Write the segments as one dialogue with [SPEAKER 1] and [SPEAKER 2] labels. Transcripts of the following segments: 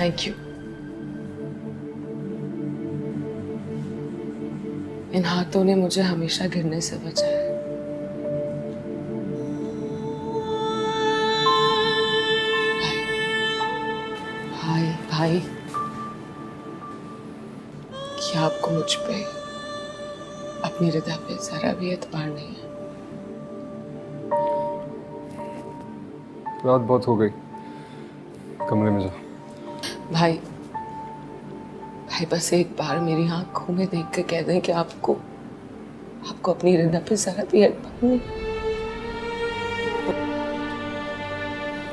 [SPEAKER 1] Thank you. इन हाथों ने मुझे हमेशा गिरने से बचाया। भाई भाई, क्या आपको मुझ पे, अपनी रिदा पे जरा भी एतबार नहीं है?
[SPEAKER 2] रात बहुत हो गई, कमरे में जा।
[SPEAKER 1] भाई भाई, बस एक बार मेरी आंखों में देख कर कह दें कि आपको अपनी रिदा पे जरा भी एतबार नहीं।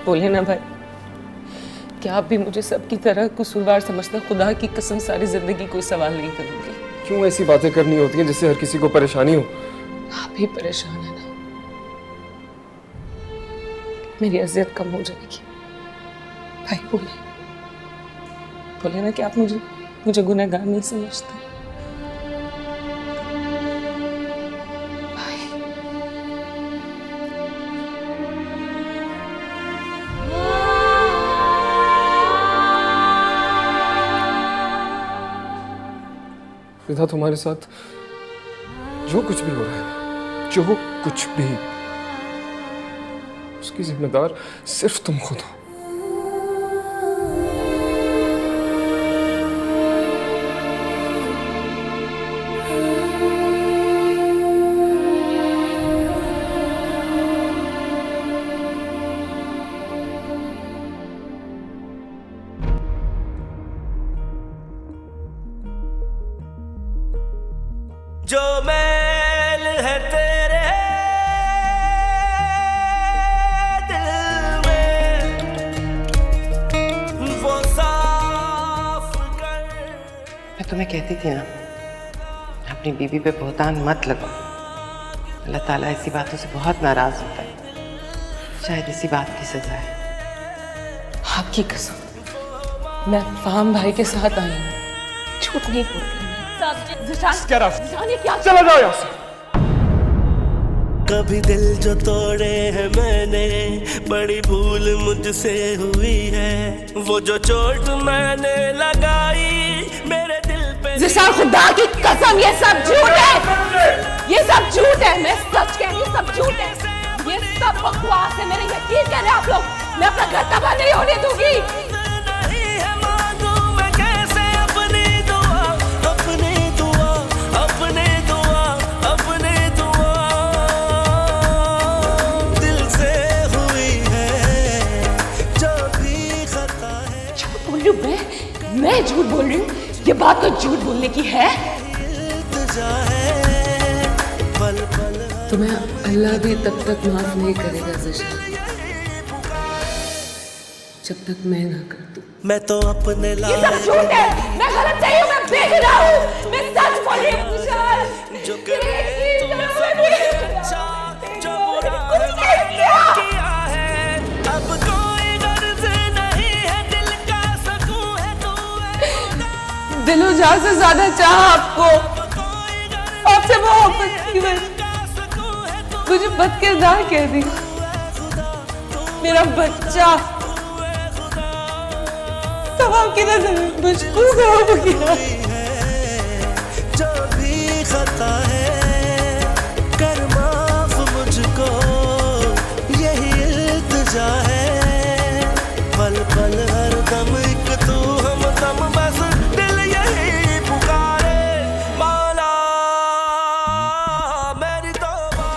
[SPEAKER 1] बोले ना भाई, क्या आप भी मुझे सबकी तरह कसूरवार समझते? खुदा की कसम सारी जिंदगी कोई सवाल नहीं करूंगी।
[SPEAKER 2] क्यों ऐसी बातें करनी होती हैं जिससे हर किसी को परेशानी हो?
[SPEAKER 1] आप भी परेशान है ना, मेरी अजियत कम हो जाएगी। भाई बोले ना कि आप मुझे गुनहगार नहीं समझते।
[SPEAKER 2] रिदा, तुम्हारे साथ जो कुछ भी हो रहा है, जो कुछ भी, उसकी जिम्मेदार सिर्फ तुम खुद हो।
[SPEAKER 3] जो मैल है तेरे दिल में वो साफ कर।
[SPEAKER 4] मैं तुम्हें कहती थी ना, अपनी बीबी पे बोहतान मत लगाओ। अल्लाह ताला ऐसी बातों से बहुत नाराज होता है। शायद इसी बात की सजा है।
[SPEAKER 1] आपकी कसम, मैं फाहम भाई के साथ आई हूँ, झूठ नहीं बोल रही।
[SPEAKER 2] चला जाओ यहाँ से।
[SPEAKER 3] कभी दिल जो तोड़े हैं मैंने, बड़ी भूल मुझसे हुई है। वो जो चोट मैंने लगाई मेरे दिल पे।
[SPEAKER 1] जिशान, खुदा की कसम, ये सब झूठ है, ये सब झूठ है। मैं सच कह रही हूँ, सब झूठ है, ये सब बकवास है। मेरे यकीन करें आप लोग, मैं अपना घर तबाह नहीं होने दूंगी। मैं झूठ बोल रही हूँ? ये बात तो झूठ बोलने की है। तुम्हें अल्लाह भी तब तक माफ नहीं करेगा ज़िशान, जब तक मैं ना कर दूं।
[SPEAKER 3] मैं तो अपने
[SPEAKER 1] ये सब झूठ है, मैं गलत नहीं हूँ, मैं बेगुनाह हूँ, मैं सच बोल रही हूँ ज़िशान।
[SPEAKER 3] जो करे तुमसे अच्छा, जो बुरा किया है, अब कोई गर्ज नहीं है, दिल का सुकून है तू।
[SPEAKER 1] दिलो जान से ज्यादा चाहा आपको, आपसे मोहब्बत की वजह मुझे बदकिरदार कह दी। मेरा बच्चा तमाम की नजर में मुझको हो गया।
[SPEAKER 3] जो भी खता है कर माफ मुझको, यही इल्तिजा है। पल पल हर दम एक तू हम दम, बस दिल यही पुकारे। मौला मेरी तौबा।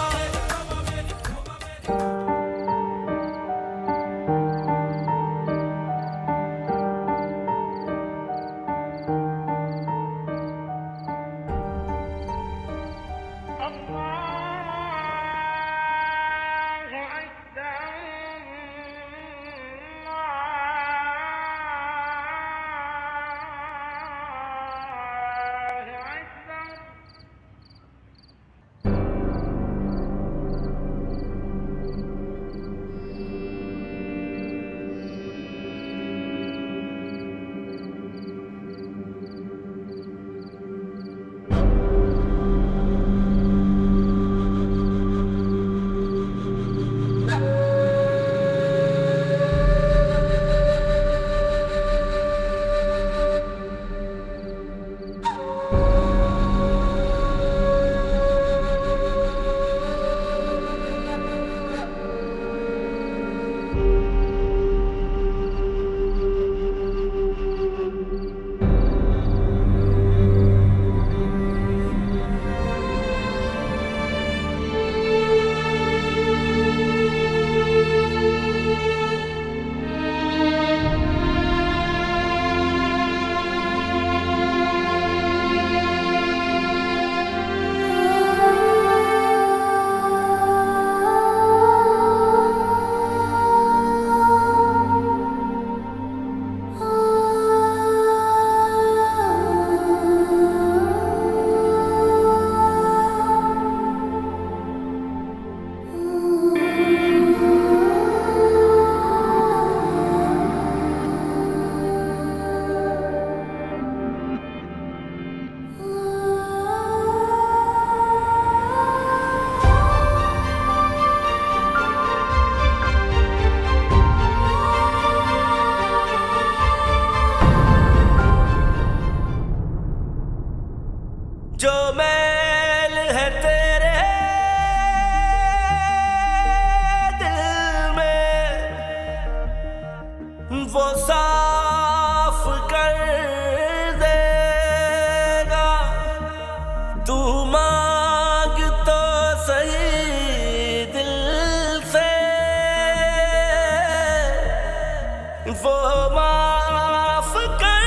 [SPEAKER 3] तेरे दिल में वो साफ कर देगा। तू मांग तो सही दिल से, वो माफ कर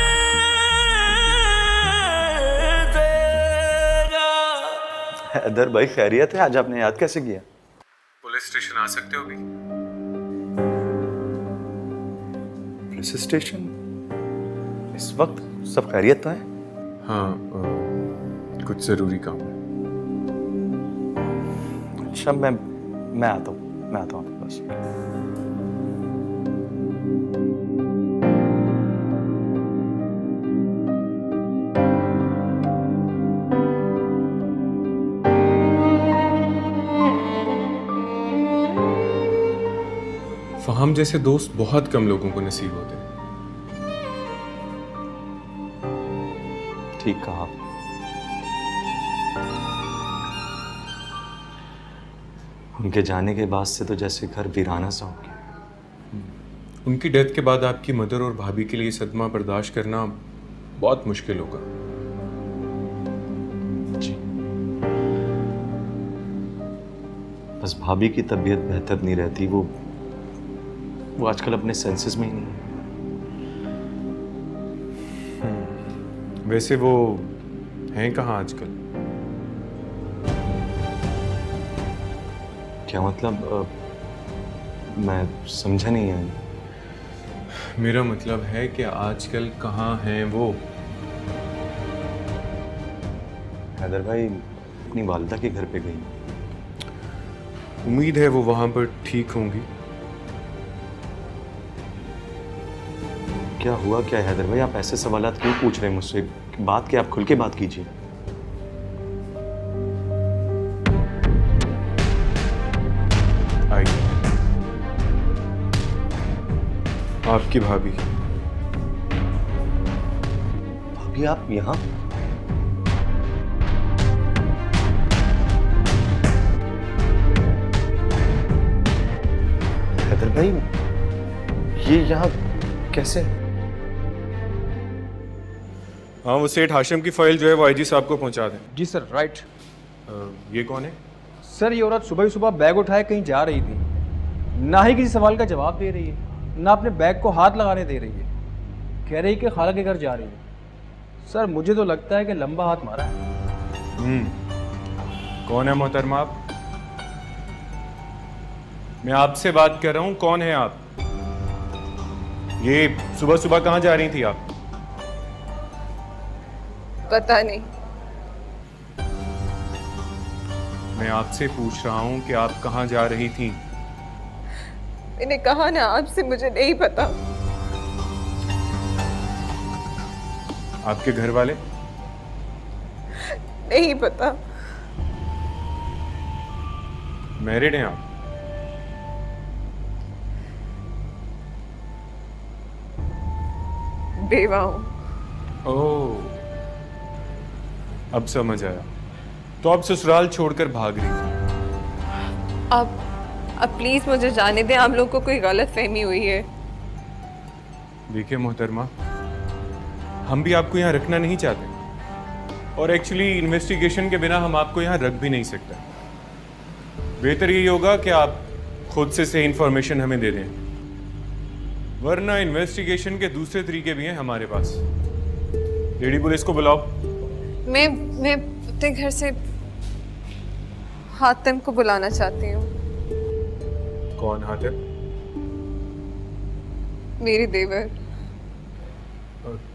[SPEAKER 3] देगा।
[SPEAKER 5] हैदर भाई खैरियत है? आज आपने याद कैसे किया?
[SPEAKER 2] पुलिस स्टेशन आ सकते हो अभी?
[SPEAKER 5] पुलिस स्टेशन इस वक्त? सब खैरियत तो है?
[SPEAKER 2] हाँ, कुछ ज़रूरी काम है।
[SPEAKER 5] अच्छा, मैं आता हूँ, आपके पास।
[SPEAKER 2] फहाम जैसे दोस्त बहुत कम लोगों को नसीब होते हैं।
[SPEAKER 5] ठीक कहा आप। उनके जाने के बाद से तो जैसे घर वीराना सा हो गया।
[SPEAKER 2] उनकी डेथ के बाद आपकी मदर और भाभी के लिए सदमा बर्दाश्त करना बहुत मुश्किल होगा।
[SPEAKER 5] जी, बस भाभी की तबीयत बेहतर नहीं रहती। वो आजकल अपने सेंसेस में ही नहीं है।
[SPEAKER 2] वैसे वो हैं कहाँ आजकल?
[SPEAKER 5] क्या मतलब? मैं समझा नहीं है।
[SPEAKER 2] मेरा मतलब है कि आजकल कहाँ हैं वो?
[SPEAKER 5] हैदर भाई अपनी वालिदा के घर पे गई।
[SPEAKER 2] उम्मीद है वो वहाँ पर ठीक होंगी।
[SPEAKER 5] क्या हुआ क्या है हैदर भाई? आप ऐसे सवालात क्यों पूछ रहे हैं मुझसे? बात क्या, आप खुल के बात कीजिए।
[SPEAKER 2] आइए। आपकी भाभी।
[SPEAKER 5] भाभी आप यहाँ? हैदर भाई ये यहाँ कैसे?
[SPEAKER 2] हाँ, वो सेठ हाशिम की फाइल जो है वो आईजी साहब को पहुंचा दें।
[SPEAKER 6] जी सर, राइट।
[SPEAKER 2] ये कौन है?
[SPEAKER 6] सर, ये औरत सुबह ही सुबह बैग उठाए कहीं जा रही थी। ना ही किसी सवाल का जवाब दे रही है, ना अपने बैग को हाथ लगाने दे रही है। कह रही कि खाला के घर जा रही है। सर, मुझे तो लगता है कि लंबा हाथ मारा है।
[SPEAKER 2] कौन है मोहतरमा आप? मैं आपसे बात कर रहा हूँ, कौन है आप? ये सुबह सुबह कहाँ जा रही थी आप?
[SPEAKER 1] पता नहीं।
[SPEAKER 2] मैं आपसे पूछ रहा हूँ कि आप कहाँ जा रही थी?
[SPEAKER 1] मैंने कहा ना आपसे, मुझे नहीं पता।
[SPEAKER 2] आपके घर वाले?
[SPEAKER 1] नहीं पता।
[SPEAKER 2] मैरिड हैं आप?
[SPEAKER 1] बेवा हूँ।
[SPEAKER 2] ओह, अब समझ आया। तो आप ससुराल छोड़कर भाग रही थी?
[SPEAKER 1] अब प्लीज मुझे जाने दें, आप लोग को कोई गलत फहमी हुई है।
[SPEAKER 2] देखिए मोहतरमा, हम भी आपको यहाँ रखना नहीं चाहते, और एक्चुअली इन्वेस्टिगेशन के बिना हम आपको यहाँ रख भी नहीं सकते। बेहतर यही होगा कि आप खुद से सही इंफॉर्मेशन हमें दे दें, वरना इन्वेस्टिगेशन के दूसरे तरीके भी हैं हमारे पास। लेडी पुलिस को बुलाओ।
[SPEAKER 1] मैं अपने घर से हातिम को बुलाना चाहती हूँ।
[SPEAKER 2] कौन हातिम?
[SPEAKER 1] मेरी देवर।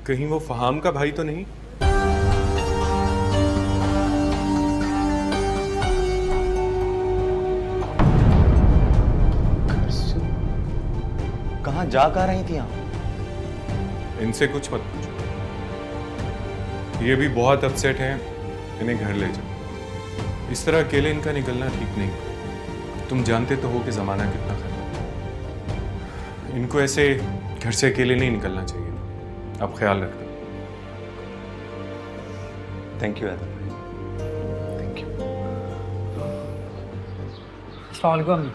[SPEAKER 2] कहीं वो फहाम का भाई तो नहीं?
[SPEAKER 5] कहाँ जा कर रही थी आप?
[SPEAKER 2] इनसे कुछ मत पूछो, ये भी बहुत अपसेट हैं। इन्हें घर ले जाओ। इस तरह अकेले इनका निकलना ठीक नहीं। तुम जानते तो हो कि ज़माना कितना खराब है। इनको ऐसे घर से अकेले नहीं निकलना चाहिए। आप ख्याल रखना।
[SPEAKER 5] थैंक यू हैदर भाई, थैंक यू।
[SPEAKER 7] अस्सलाम वालेकुम अम्मी।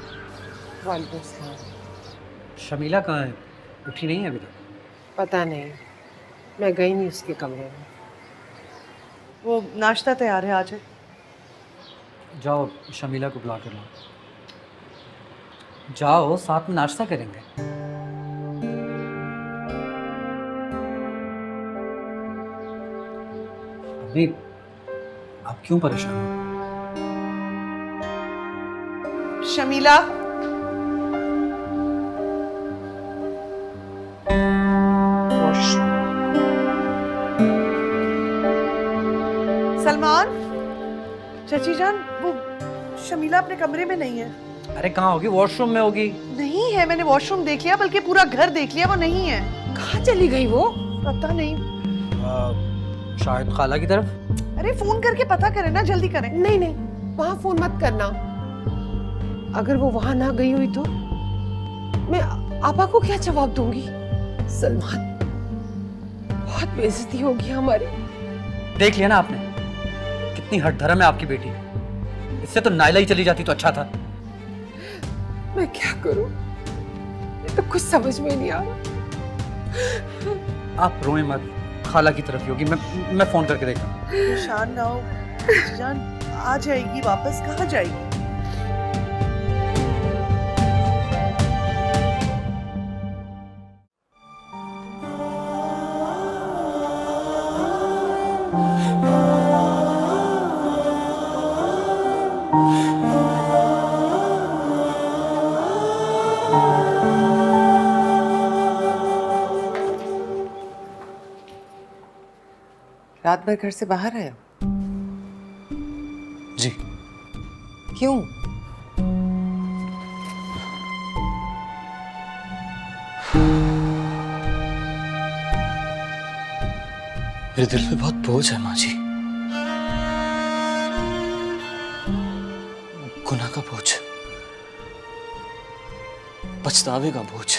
[SPEAKER 4] वालेकुम सलाम।
[SPEAKER 7] शमीला कहाँ है? उठी नहीं है अभी तक?
[SPEAKER 4] पता नहीं, मैं गई नहीं उसके कमरे में।
[SPEAKER 8] वो नाश्ता तैयार है, आ जाए।
[SPEAKER 7] जाओ शमीला को बुला कर लाओ। जाओ, साथ में नाश्ता करेंगे। अभी आप क्यों परेशान हो?
[SPEAKER 8] शमीला, सलमान, चाची जान, वो शमीला अपने कमरे में नहीं है।
[SPEAKER 7] अरे कहाँ होगी? वॉशरूम में होगी।
[SPEAKER 8] नहीं है, मैंने वॉशरूम देख लिया, बल्कि पूरा घर देख लिया, वो नहीं है।
[SPEAKER 1] कहाँ चली गई वो?
[SPEAKER 8] पता नहीं।
[SPEAKER 7] शायद खाला की तरफ।
[SPEAKER 8] अरे फोन करके पता करें ना, जल्दी करें।
[SPEAKER 4] नहीं नहीं, वहां फोन मत करना। अगर वो वहां ना गई हुई तो मैं आपा को क्या जवाब दूंगी? सलमान, बहुत बेइज्जती होगी हमारी।
[SPEAKER 7] देख लिया ना आपने, कितनी हठधर्म है आपकी बेटी। इससे तो नायला ही चली जाती तो अच्छा था।
[SPEAKER 4] मैं क्या करूं? ये तो कुछ समझ में नहीं आ रहा।
[SPEAKER 7] आप रोए मत, खाला की तरफ ही होगी। मैं फोन करके देखता हूँ।
[SPEAKER 8] परेशान ना हो चाची जान, आ जाएगी वापस। कहाँ जाएगी?
[SPEAKER 4] रात भर घर से बाहर रहे हो?
[SPEAKER 5] जी।
[SPEAKER 4] क्यों?
[SPEAKER 5] मेरे दिल पे बहुत बोझ है माँ जी, गुनाह का बोझ, पछतावे का बोझ,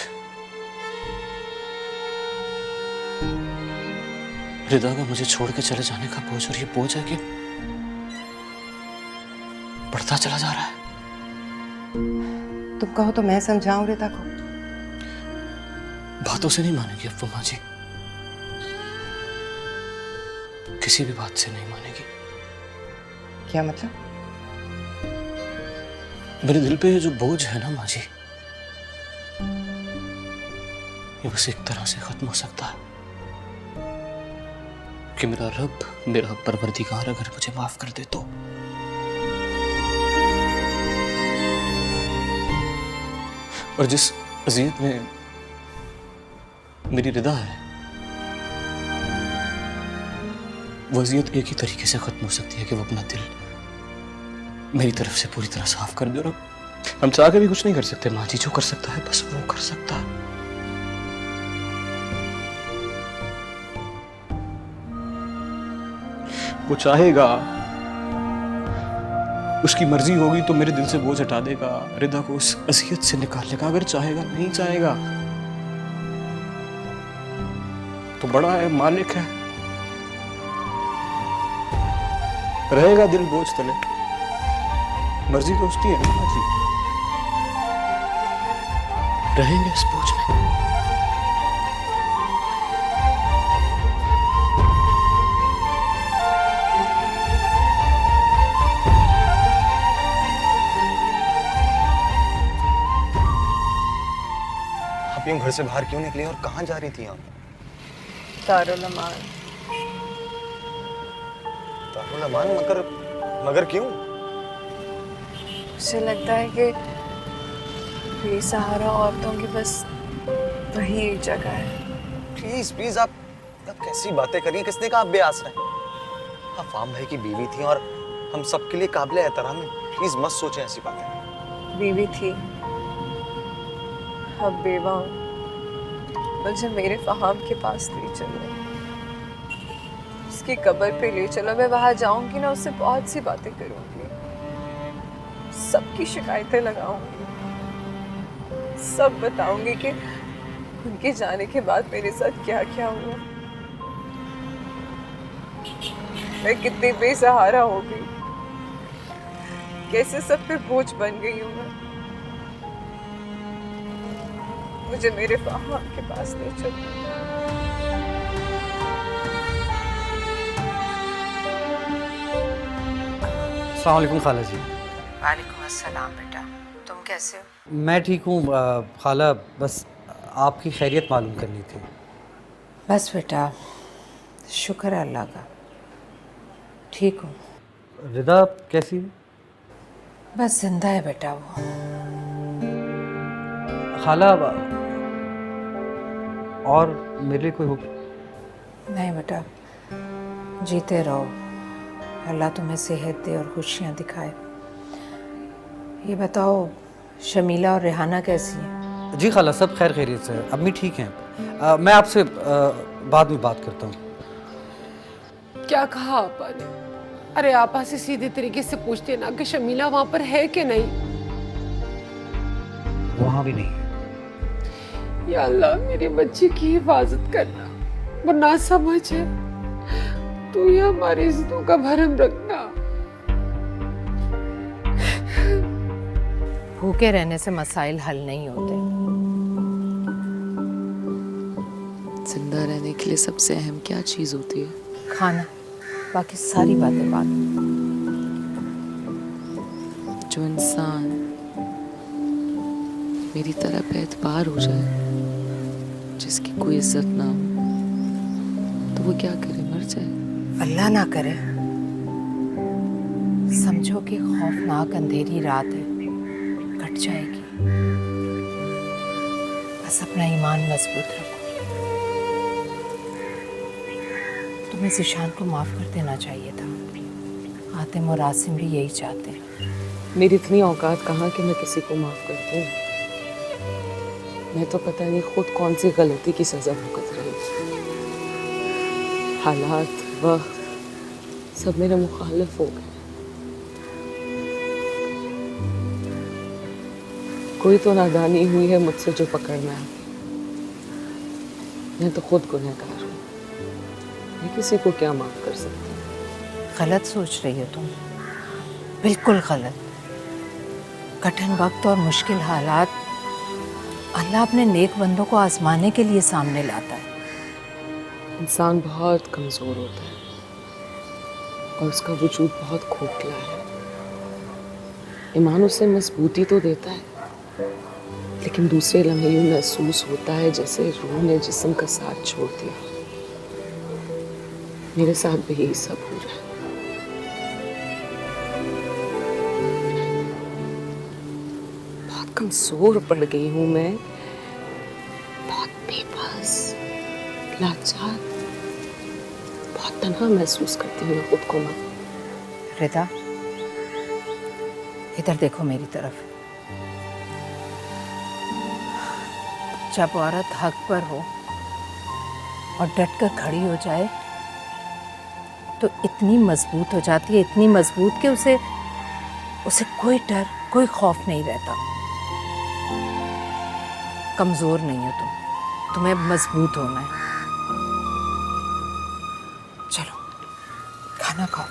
[SPEAKER 5] रिदा का मुझे छोड़ के चले जाने का बोझ। और ये बोझ है कि बढ़ता चला जा रहा है।
[SPEAKER 4] तुम कहो तो मैं समझाऊं रिदा को?
[SPEAKER 5] बातों से नहीं मानेगी अब वो माँ जी, किसी भी बात से नहीं मानेगी।
[SPEAKER 4] क्या मतलब?
[SPEAKER 5] मेरे दिल पे ये जो बोझ है ना माँ जी, ये बस एक तरह से खत्म हो सकता है कि मेरा रब, मेरा परवरदिगार अगर मुझे माफ कर दे तो। और जिस अज़ियत में मेरी रिदा है, वो अज़ियत एक ही तरीके से खत्म हो सकती है कि वो अपना दिल मेरी तरफ से पूरी तरह साफ कर दे। और हम चाह के भी कुछ नहीं कर सकते माँ जी, जो कर सकता है बस वो कर सकता है। वो चाहेगा, उसकी मर्जी होगी तो मेरे दिल से बोझ हटा देगा, रिदा को उस अज़ियत से निकाल लेगा। अगर चाहेगा, नहीं चाहेगा तो बड़ा है, मालिक है, रहेगा दिल बोझ तले। मर्जी तो उसकी है ना जी, रहेंगे इस बोझ में।
[SPEAKER 9] आप यूं घर से बाहर क्यों निकली और कहाँ जा रही थी आप?
[SPEAKER 8] दारुल अमान।
[SPEAKER 9] दारुल अमान? मगर क्यों?
[SPEAKER 10] मुझे लगता है कि बेसहारा औरतों की बस वही एक जगह है।
[SPEAKER 9] प्लीज प्लीज, आप कैसी बातें कर रही हैं? किसने कहा आप बेआसरा हैं? आप फाम भाई की बीवी थी और हम सबके लिए काबिल एहतराम है। प्लीज मत सोचें ऐसी बातें।
[SPEAKER 10] बीवी थी, अब बेवा हूँ। मुझे मेरे फहाम के पास ले चलो, उसकी कब्र पे ले चलो। मैं वहां जाऊंगी ना, उससे बहुत सी बातें करूंगी, सबकी शिकायतें लगाऊंगी, सब बताऊंगी कि उनके जाने के बाद मेरे साथ क्या क्या हुआ, मैं कितनी बेसहारा हो गई। कैसे सब पे बोझ बन गई हूँ मैं। मुझे मेरे फहाम के पास ले चलो।
[SPEAKER 7] अस्सलाम वालेकुम खाला जी।
[SPEAKER 11] वालेकुम अस्सलाम बेटा, तुम कैसे हो?
[SPEAKER 7] मैं ठीक हूँ खाला, बस आपकी खैरियत मालूम करनी थी।
[SPEAKER 11] बस बेटा, शुक्र है अल्लाह का, ठीक हूँ।
[SPEAKER 7] रिदा कैसी है?
[SPEAKER 11] बस जिंदा है बेटा वो।
[SPEAKER 7] खाला और मेरे लिए कोई हुक्म?
[SPEAKER 11] नहीं बेटा, जीते रहो, अल्लाह तुम्हें सेहत दे और खुशियाँ दिखाए। ये बताओ, शमीला और रेहाना कैसी हैं?
[SPEAKER 7] जी खाला, सब खैर खैरियत से है, अम्मी ठीक हैं। मैं आपसे बाद में बात करता हूँ।
[SPEAKER 4] क्या कहा आपा ने? अरे आपा से सीधे तरीके से पूछते ना कि शमीला वहां पर है कि नहीं।
[SPEAKER 7] वहाँ भी नहीं।
[SPEAKER 4] या अल्लाह, मेरी बच्ची की हिफाजत करना, वो ना समझ है, तू ही हमारी इज्जतों का भरम रखना।
[SPEAKER 11] भूखे रहने से मसाइल हल नहीं होते।
[SPEAKER 12] जिंदा रहने के लिए सबसे अहम क्या चीज होती है?
[SPEAKER 11] खाना, बाकी सारी बातें बाद में।
[SPEAKER 12] जो इंसान मेरी तरह बेएतबार हो जाए, जिसकी कोई इज्जत ना हो, तो वो क्या करे, मर जाए?
[SPEAKER 11] अल्लाह ना करे। समझो कि खौफनाक अंधेरी रात है, कट जाएगी। बस अपना ईमान मजबूत रखो। तुम्हें ज़िशान को माफ कर देना चाहिए था। आतिम और आसिम भी यही चाहते हैं।
[SPEAKER 12] मेरी इतनी औकात कहाँ कि मैं किसी को माफ कर दूँ। मैं तो पता नहीं खुद कौन सी गलती की सजा भुगत रही। हालात, वक्त सब मेरे मुखालिफ हो गए। कोई तो नादानी हुई है मुझसे जो पकड़ना है। मैं तो खुद गुनहगार हूँ। मैं किसी को क्या माफ कर सकती हूँ?
[SPEAKER 11] गलत सोच रही हो तुम, बिल्कुल गलत। कठिन वक्त और मुश्किल हालात अल्लाह अपने नेक बंदों को आजमाने के लिए सामने लाता है।
[SPEAKER 12] इंसान बहुत कमज़ोर होता है और उसका वजूद बहुत खोखला है। ईमान उसे मजबूती तो देता है, लेकिन दूसरे लम्हे यूँ महसूस होता है जैसे रूह ने जिस्म का साथ छोड़ दिया। मेरे साथ भी यही सब हो रहा है। बहुत कमजोर पड़ गई हूँ मैं, बहुत बेबस, लाचार, बहुत तन्हा महसूस करती हूँ मैं खुद को। माँ
[SPEAKER 11] रिदा, इधर देखो मेरी तरफ। जब औरत हक पर हो और डटकर खड़ी हो जाए तो इतनी मजबूत हो जाती है, इतनी मजबूत कि उसे कोई डर, कोई खौफ नहीं रहता। कमजोर नहीं हो तुम, तुम्हें मजबूत होना है। चलो खाना खाओ।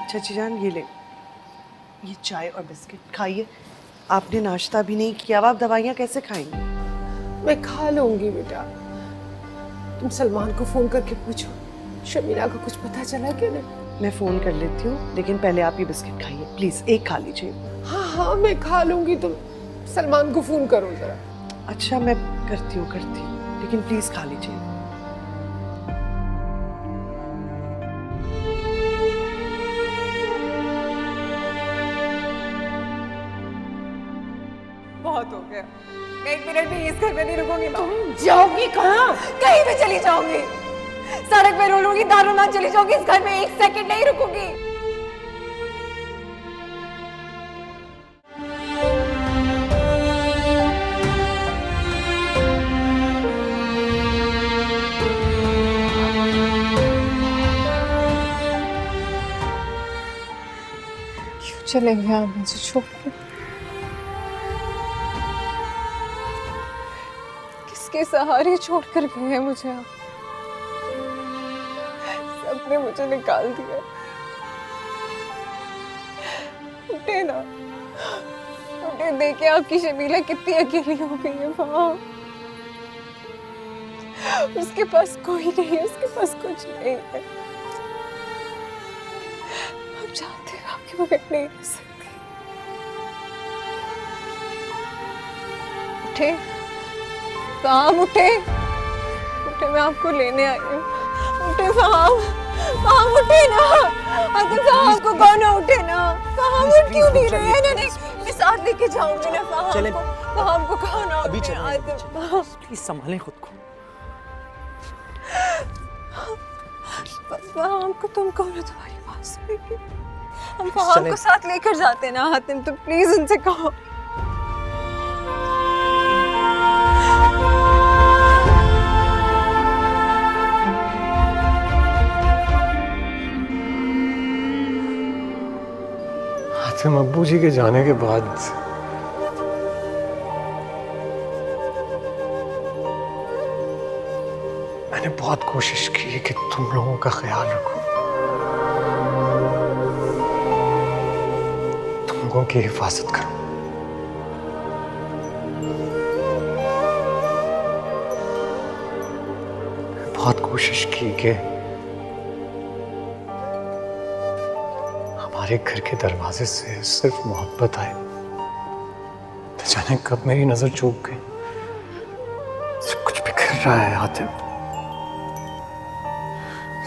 [SPEAKER 8] चाची जान, ये ले, ये चाय और बिस्किट खाइए। आपने नाश्ता भी नहीं किया, अब आप दवाइयाँ कैसे खाएंगे?
[SPEAKER 4] मैं खा लूंगी बेटा। तुम सलमान को फोन करके पूछो शमीला को कुछ पता चला कि नहीं।
[SPEAKER 8] मैं फ़ोन कर लेती हूँ, लेकिन पहले आप ये बिस्किट खाइए प्लीज़, एक खा लीजिए।
[SPEAKER 4] हाँ हाँ मैं खा लूंगी, तुम सलमान को फोन करो जरा।
[SPEAKER 8] अच्छा मैं करती हूँ, लेकिन प्लीज़ खा लीजिए।
[SPEAKER 10] बहुत हो गया, मैं एक मिनट भी इस घर में नहीं रुकूंगी।
[SPEAKER 4] तुम जाओगी कहाँ?
[SPEAKER 10] कहीं भी चली जाऊंगी, सड़क पे रोलूंगी, दारुमान चली जाऊंगी, इस घर में एक सेकंड नहीं रुकूंगी। क्यों चले गए आप मुझे छोड़ के? किसके सहारे छोड़कर गए हैं मुझे आप? सबने मुझे निकाल दिया। उठे ना, उठे, देखे आपकी शमीला कितनी अकेली हो गई है वहां। उसके पास कोई नहीं है, उसके पास कुछ नहीं है। आप जानते हैं आपके बगैर नहीं रह सकती। उठे फाहम, उठे, उठे, मैं आपको लेने आई हूँ। उठे फाहम, फाहम उठे ना। आतिफ साहब को कौन ना उठे ना। फाहम उठ क्यों नहीं रहे हैं? नहीं, मैं साथ लेके जाऊंगी ना फाहम को। फाहम को कौन ना
[SPEAKER 9] अभी
[SPEAKER 10] उठे? आतिफ
[SPEAKER 9] प्लीज संभालें खुद को।
[SPEAKER 10] फाहम को तुम कौन हो? तुम्हारी बात सुनेगी। हम फाहम को साथ लेकर जाते ना हातिम, तो प्लीज उनसे कहो।
[SPEAKER 13] हातिम अब्बू जी के जाने के बाद मैंने बहुत कोशिश की है कि तुम लोगों का ख्याल रखूं, तुम लोगों की हिफाजत करूं। बहुत कोशिश की कि हमारे घर के दरवाजे से सिर्फ मोहब्बत आए। न जाने कब मेरी नजर चूक गई। सब कुछ बिखर रहा है हातिम,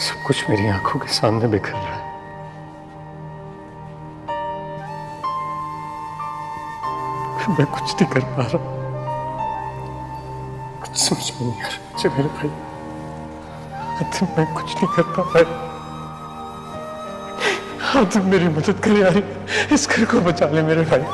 [SPEAKER 13] सब कुछ मेरी आंखों के सामने बिखर रहा है। मैं कुछ नहीं कर पा रहा, कुछ समझ में नहीं आ रहा मुझे मेरे भाई। हातिम मैं कुछ नहीं कर पा रहा। हातिम मेरी मदद कर यार, इस घर को बचा ले मेरे भाई।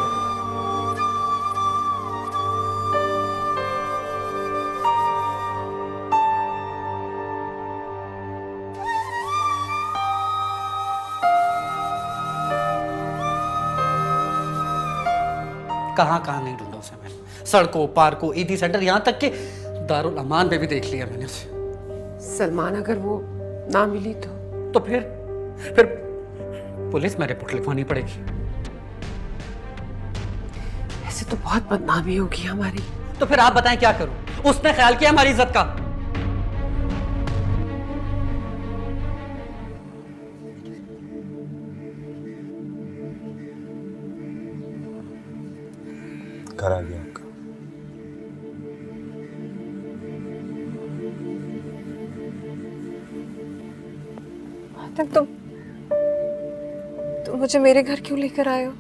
[SPEAKER 7] कहाँ कहाँ नहीं ढूंढा उसे मैंने, सड़कों, पार्कों, ईदी सेंटर, यहाँ तक कि दारुल अमान पे भी देख लिया मैंने उसे।
[SPEAKER 4] सलमान अगर वो ना मिली
[SPEAKER 7] तो फिर पुलिस में रिपोर्ट लिखवानी पड़ेगी।
[SPEAKER 4] ऐसे तो बहुत बदनामी होगी हमारी।
[SPEAKER 7] तो फिर आप बताएं क्या करूं? उसने ख्याल किया हमारी इज्जत का।
[SPEAKER 9] घर आ गया आपका।
[SPEAKER 10] तुम मुझे मेरे घर क्यों लेकर आए हो?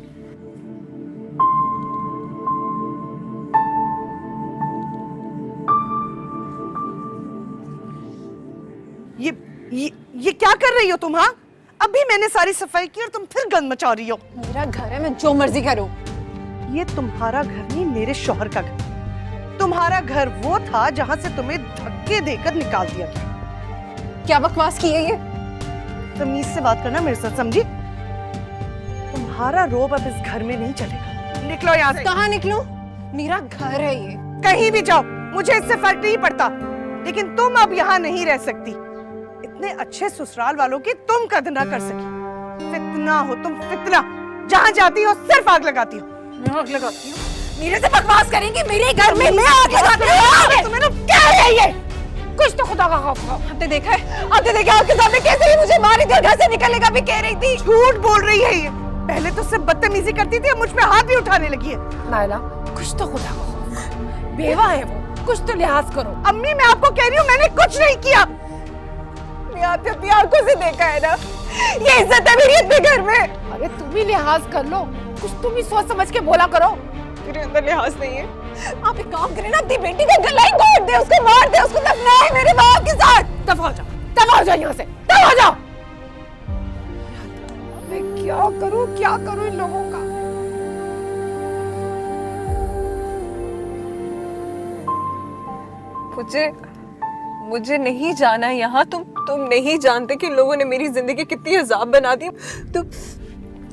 [SPEAKER 8] ये क्या कर रही हो तुम? हाँ, अभी मैंने सारी सफाई की और तुम फिर गंद मचा रही हो।
[SPEAKER 10] मेरा घर है, मैं जो मर्जी करूं।
[SPEAKER 8] ये तुम्हारा घर नहीं, मेरे शौहर का घर। तुम्हारा घर वो था जहां से तुम्हें धक्के देकर निकाल दिया गया।
[SPEAKER 10] क्या बकवास की है ये?
[SPEAKER 8] तमीज से बात करना मेरे साथ, समझी? तुम्हारा रोब अब इस घर में नहीं चलेगा। निकलो यहाँ से।
[SPEAKER 10] कहाँ निकलूं? मेरा घर है ये।
[SPEAKER 8] कहीं भी जाओ, मुझे इससे फर्क नहीं पड़ता, लेकिन तुम अब यहाँ नहीं रह सकती। इतने अच्छे ससुराल वालों की तुम कदर ना कर सकी। फितना हो तुम, फितना। जहाँ जाती हो सिर्फ आग लगाती हो।
[SPEAKER 10] मैं आग लगाती हूँ? मेरे से बकवास करेंगे? मेरे घर में मैं आग लगाती हूँ? तुम्हें क्या है ये? कुछ तो खुदा का खौफ हो। आपने देखा है? आपने देखा आपके सामने कैसे ही मुझे मारी थी और घर से निकलने का भी कह रही थी।
[SPEAKER 8] झूठ बोल रही है ये। पहले तो सिर्फ बदतमीजी करती थी, अब मुझ पे हाथ भी उठाने लगी है।
[SPEAKER 4] नायला, कुछ तो खुदा का खौफ। बेवा है वो, कुछ तो लिहाज करो।
[SPEAKER 8] अम्मी मैं आपको कह रही हूँ, मैंने कुछ नहीं किया।
[SPEAKER 10] मैं आपने अपनी आंखों से देखा है ना, ये इज्जत है मेरी अपने घर में।
[SPEAKER 4] अरे तुम ही लिहाज कर लो, कुछ तुम ही सोच समझ के बोला करो।
[SPEAKER 10] मेरे अंदर लिहाज नहीं है। आप एक काम करें ना, अपनी बेटी का गला ही घोट दे, उसको मार दे, उसको दफनाए मेरे बाप के साथ।
[SPEAKER 4] दफा हो जाओ, दफा हो जाओ यहाँ से, दफा हो जाओ। मैं क्या करूं इन लोगों का?
[SPEAKER 10] मुझे नहीं जाना यहाँ। तुम नहीं जानते कि लोगों ने मेरी जिंदगी कितनी अजाब बना दी।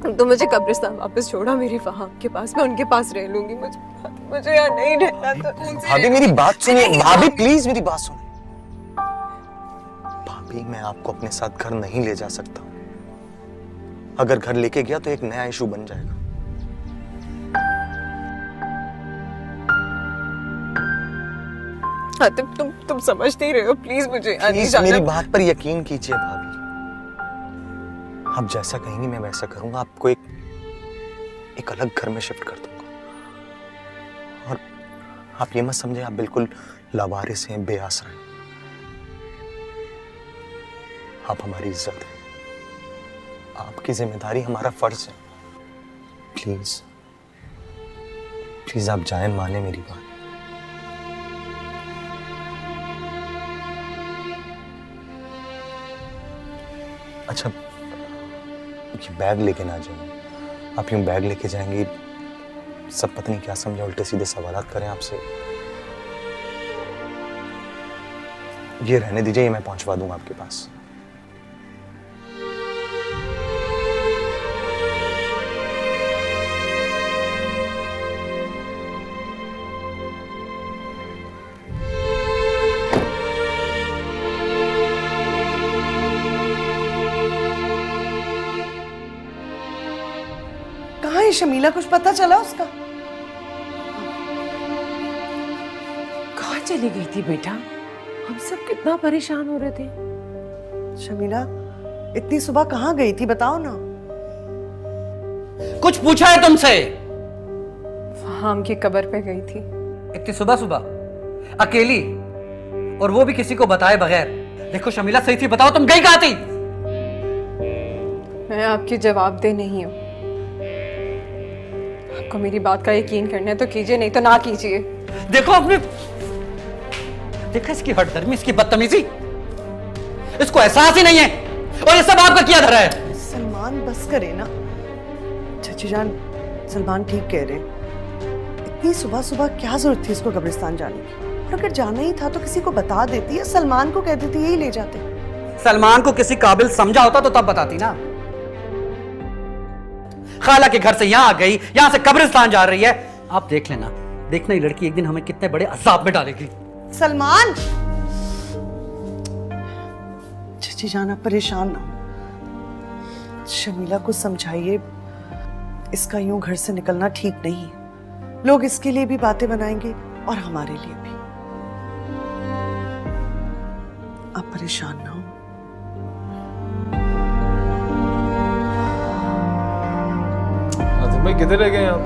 [SPEAKER 10] तो मुझे कब्रिस्तान वापस छोड़ा मेरे फहाम के पास, मैं उनके पास रह लूंगी। मुझे यहाँ नहीं रहना था।
[SPEAKER 9] भाभी मेरी बात सुनिए, भाभी प्लीज मेरी बात सुनिए। भाभी मैं आपको अपने साथ घर नहीं ले जा सकता। अगर घर लेके गया तो एक नया इशू बन जाएगा।
[SPEAKER 10] आतिफ तुम समझ नहीं रहे हो, प्लीज मुझे यहाँ नहीं
[SPEAKER 9] प्लीज
[SPEAKER 10] जाना।
[SPEAKER 9] मेरी बात पर यकीन कीजिए भाभी। आप जैसा कहेंगी मैं वैसा करूंगा। आपको एक अलग घर में शिफ्ट कर दूंगा। और आप ये मत समझे आप बिल्कुल लावारिस हैं, बेआसरा हैं। आप हमारी इज्जत है, आपकी जिम्मेदारी हमारा फर्ज है। प्लीज प्लीज आप जाएं, माने मेरी बात। अच्छा ये बैग लेके ना जाइए। आप यूं बैग लेके जाएंगे, सब पता नहीं क्या समझे, उल्टे सीधे सवालात करें आपसे। ये रहने दीजिए, ये मैं पहुंचवा दूंगा आपके पास।
[SPEAKER 8] कहाँ है शमीला, कुछ पता चला उसका?
[SPEAKER 4] कहाँ चली गई थी बेटा? हम सब कितना परेशान हो रहे थे।
[SPEAKER 8] शमीला इतनी सुबह कहाँ गई थी, बताओ ना।
[SPEAKER 7] कुछ पूछा है तुमसे?
[SPEAKER 10] फहाम की कब्र पे गई थी।
[SPEAKER 7] इतनी सुबह सुबह अकेली, और वो भी किसी को बताए बगैर? देखो शमीला सही थी, बताओ तुम गई कहाँ थी?
[SPEAKER 10] मैं आपकी जवाबदेह नहीं हूँ। आपको मेरी बात का यकीन करना है तो कीजिए, नहीं तो ना कीजिए।
[SPEAKER 7] देखो अपने, देखा इसकी हठधर्मी, इसकी बदतमीजी, इसको एहसास ही नहीं है, और ये सब आपका किया धरा है।
[SPEAKER 8] सलमान बस करे ना। चाची जान, सलमान ठीक कह रहे। इतनी सुबह सुबह क्या जरूरत थी इसको कब्रिस्तान जाने की? और अगर जाना ही था तो किसी को बता देती या सलमान को कह देती, यही ले जाते।
[SPEAKER 7] सलमान को किसी काबिल समझा होता तो तब बताती ना। खाला के घर से यहाँ आ गई, यहाँ से कब्रिस्तान जा रही है। आप देख लेना, देखना ये लड़की एक दिन हमें कितने बड़े अजाब में डालेगी।
[SPEAKER 8] सलमान, चाची जान आप परेशान ना हो। शमीला को समझाइए, इसका यूं घर से निकलना ठीक नहीं है। लोग इसके लिए भी बातें बनाएंगे और हमारे लिए भी। आप परेशान ना हो।
[SPEAKER 6] भाई किधर रह गए आप?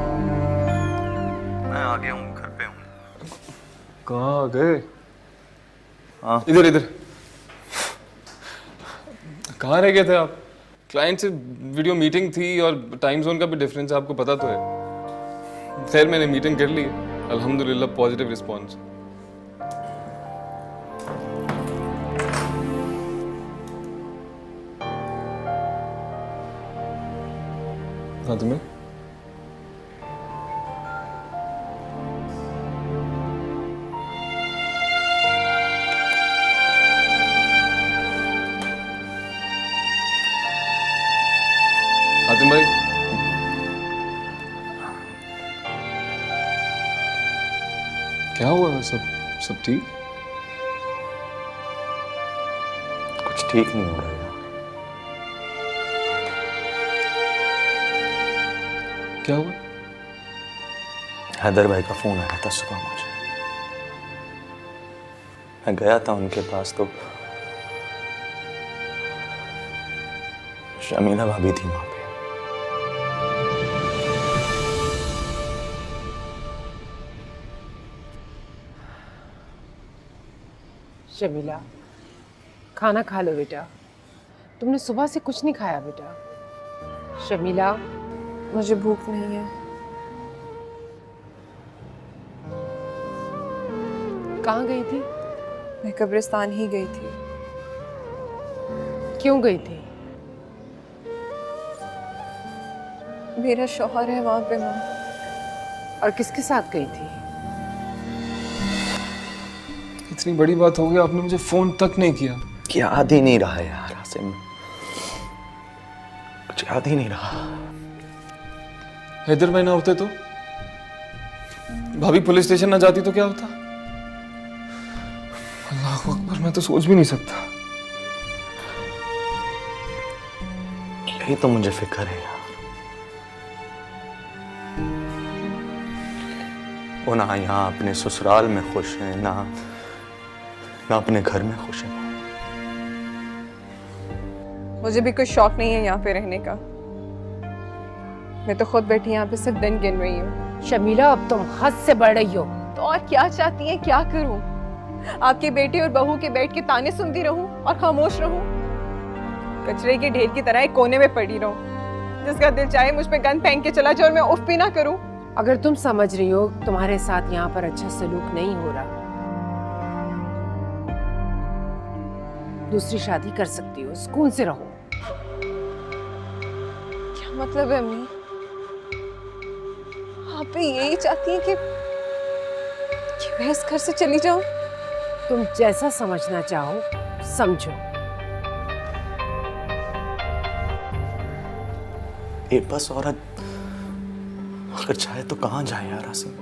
[SPEAKER 9] मैं आ गया हूँ, घर पे हूँ।
[SPEAKER 6] कहाँ आ गए?
[SPEAKER 9] हाँ
[SPEAKER 6] इधर इधर। कहाँ रह गए थे आप? क्लाइंट से वीडियो मीटिंग थी और टाइम जोन का भी डिफरेंस है, आपको पता तो है। खैर मैंने मीटिंग कर ली, अल्हम्दुलिल्लाह पॉजिटिव रिस्पॉन्स। हाँ तुम्हें आतिम भाई, क्या हुआ? सब ठीक?
[SPEAKER 9] कुछ ठीक नहीं हो रहा है।
[SPEAKER 6] क्या हुआ?
[SPEAKER 9] हैदर भाई का फोन आया था सुबह मुझे। मैं गया था उनके पास तो शमीला भाभी थी वहां पे।
[SPEAKER 4] शमीला, खाना खा लो बेटा। तुमने सुबह से कुछ नहीं खाया बेटा। शमीला,
[SPEAKER 10] मुझे भूख नहीं है।
[SPEAKER 4] कहाँ गई थी?
[SPEAKER 10] मैं कब्रिस्तान ही गई थी।
[SPEAKER 4] क्यों गई थी?
[SPEAKER 10] मेरा शौहर है वहां पे माँ।
[SPEAKER 4] और किसके साथ गई थी?
[SPEAKER 6] इतनी बड़ी बात हो गई, आपने मुझे फोन तक नहीं किया।
[SPEAKER 9] याद ही नहीं रहा यार आसिम, कुछ याद ही नहीं रहा।
[SPEAKER 6] हैदर भाई ना होते तो, भाभी पुलिस स्टेशन ना जाती तो क्या होता? अल्लाह अकबर, मैं तो सोच भी नहीं सकता।
[SPEAKER 9] यही तो मुझे फिक्र है यार। वो ना यहाँ अपने ससुराल में खुश है, ना अपने घर में खुश है।
[SPEAKER 10] मुझे भी कुछ शौक नहीं है यहाँ पे रहने का। मैं तो खुद बैठी यहाँ पे सिर्फ दिन गिन रही हूँ।
[SPEAKER 11] शमीला, अब तुम हद से बढ़ रही हो।
[SPEAKER 10] तो और क्या चाहती हैं, क्या करूँ? आपके बेटे और बहू के बैठ के ताने सुनती रहूं और खामोश रहूं? कचरे के ढेर की तरह एक कोने में पड़ी रहूं, जिसका दिल चाहे मुझ पे गन फेंक के चला जाए और मैं उफ भी ना करूं?
[SPEAKER 11] अगर तुम समझ रही हो तुम्हारे साथ यहाँ पर अच्छा सलूक नहीं हो रहा, दूसरी शादी कर सकती हो, सुकून से रहो।
[SPEAKER 10] क्या मतलब है अम्मी? आप भी यही चाहती हैं कि मैं इस घर से चली जाऊं?
[SPEAKER 11] तुम जैसा समझना चाहो समझो।
[SPEAKER 9] बेबस औरत अगर चाहे तो कहाँ जाए यार आसिम?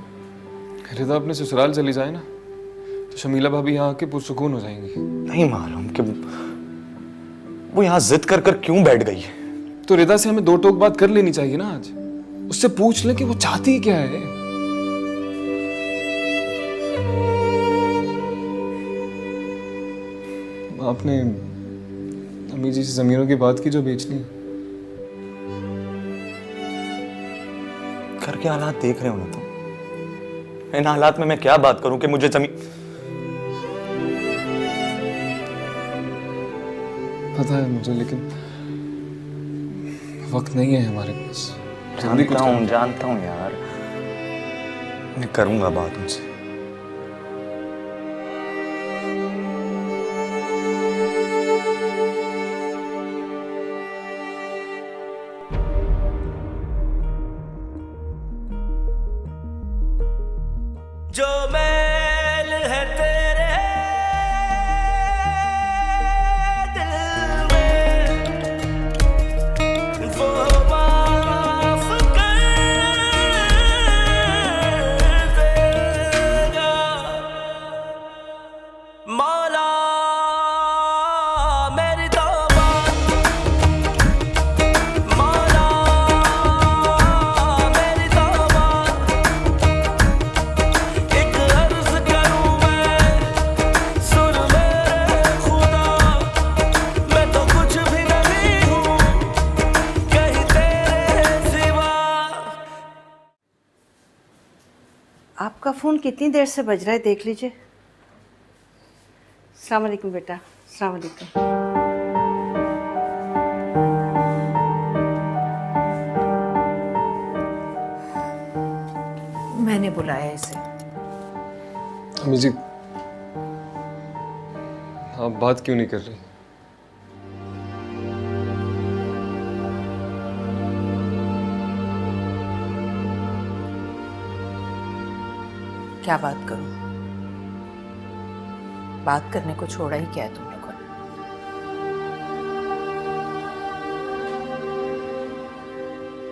[SPEAKER 6] रिदा अपने ससुराल चली जाए ना, तो शमीला भाभी यहाँ आके पुरसुकून हो जाएंगी।
[SPEAKER 9] नहीं मालूम कि वो यहाँ जिद कर कर क्यों बैठ गई है।
[SPEAKER 6] तो रिदा से हमें दो टोक बात कर लेनी चाहिए ना आज। उससे पूछ ले कि वो चाहती क्या है। आपने अम्मी जी से जमीनों की बात की जो बेचनी है।
[SPEAKER 9] घर के हालात देख रहे हो ना तुम। इन हालात में मैं क्या बात करूं कि मुझे जमीन।
[SPEAKER 6] पता है मुझे, लेकिन वक्त नहीं है हमारे पास।
[SPEAKER 9] जानता हूं यार, मैं करूंगा बात उनसे।
[SPEAKER 3] जो मैल है तेरे दिल में वो माफ कर देगा मौला मेरी तौबा मौला मेरी तौबा एक अर्ज करूं मैं सुन मेरे खुदा मैं तो कुछ भी नहीं हूं कहीं तेरे सिवा।
[SPEAKER 14] आपका फोन कितनी देर से बज रहा है देख लीजिए। अस्सलाम वालेकुम बेटा। अस्सलाम वालेकुम।
[SPEAKER 11] मैंने बुलाया इसे।
[SPEAKER 6] अम्मी जी, आप बात क्यों नहीं कर रही?
[SPEAKER 11] क्या बात करूं? बात करने को छोड़ा ही क्या है तुम लोगों ने?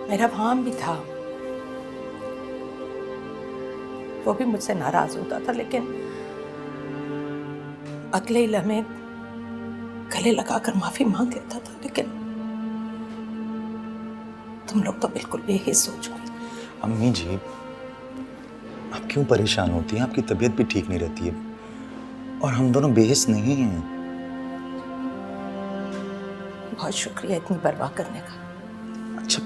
[SPEAKER 11] मेरा भाम भी था, वो भी मुझसे नाराज होता था, लेकिन अगले ही लम्हे गले लगाकर माफी मांग लेता था। लेकिन तुम लोग तो बिल्कुल भी यही सोच गई।
[SPEAKER 9] अम्मी जी, आप क्यों परेशान होती हैं? आपकी तबीयत भी ठीक नहीं रहती है और हम दोनों बेहिस नहीं हैं।
[SPEAKER 11] बहुत शुक्रिया इतनी परवाह करने का।
[SPEAKER 9] अच्छा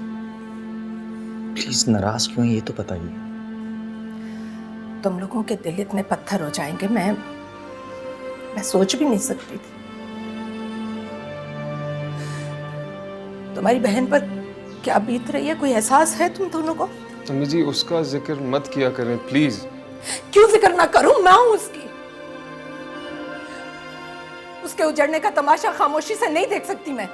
[SPEAKER 9] प्लीज नाराज क्यों हैं ये तो बताइए।
[SPEAKER 11] तुम लोगों के दिल इतने पत्थर हो जाएंगे मैं सोच भी नहीं सकती थी। तुम्हारी बहन पर क्या बीत रही है, कोई एहसास है तुम दोनों को?
[SPEAKER 6] अम्मी जी, उसका जिक्र मत किया करें प्लीज।
[SPEAKER 11] क्यों जिक्र ना करूं? मैं हूं उसकी। उसके उजड़ने का तमाशा खामोशी से नहीं देख सकती मैं।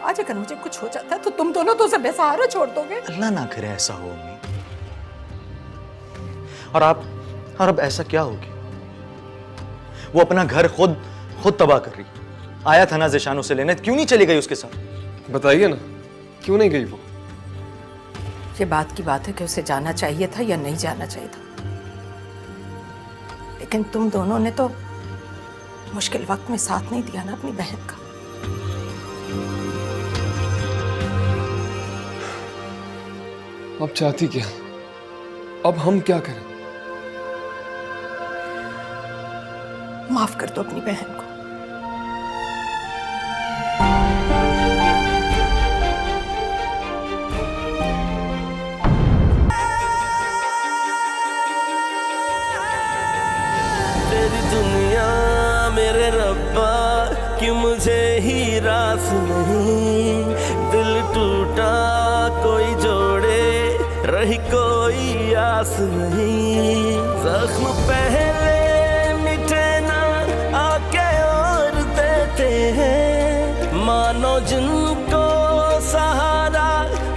[SPEAKER 11] आज अगर मुझे कुछ हो जाता है तो तुम दोनों तो उसे बेसहारा छोड़ दोगे।
[SPEAKER 9] अल्लाह ना करे ऐसा हो अम्मी। और अब ऐसा क्या होगी? वो अपना घर खुद तबाह कर रही। आया था ना ज़ेशान उसे लेने, क्यों नहीं चली गई उसके साथ?
[SPEAKER 6] बताइए ना, क्यों नहीं गई वो?
[SPEAKER 11] ये बात की बात है कि उसे जाना चाहिए था या नहीं जाना चाहिए था, लेकिन तुम दोनों ने तो मुश्किल वक्त में साथ नहीं दिया ना अपनी बहन का।
[SPEAKER 15] अब चाहती क्या? अब हम क्या करें?
[SPEAKER 11] माफ कर दो अपनी बहन को।
[SPEAKER 3] तेरी दुनिया मेरे रब्बा कि मुझे ही रास नहीं, दिल टूटा कोई जोड़े रही कोई आस नहीं, जख्म पहले मिटे ना आके और देते हैं, मानो जिनको सहारा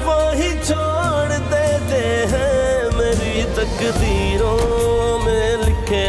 [SPEAKER 3] वो ही छोड़ देते हैं, मेरी तकदीरों में लिखे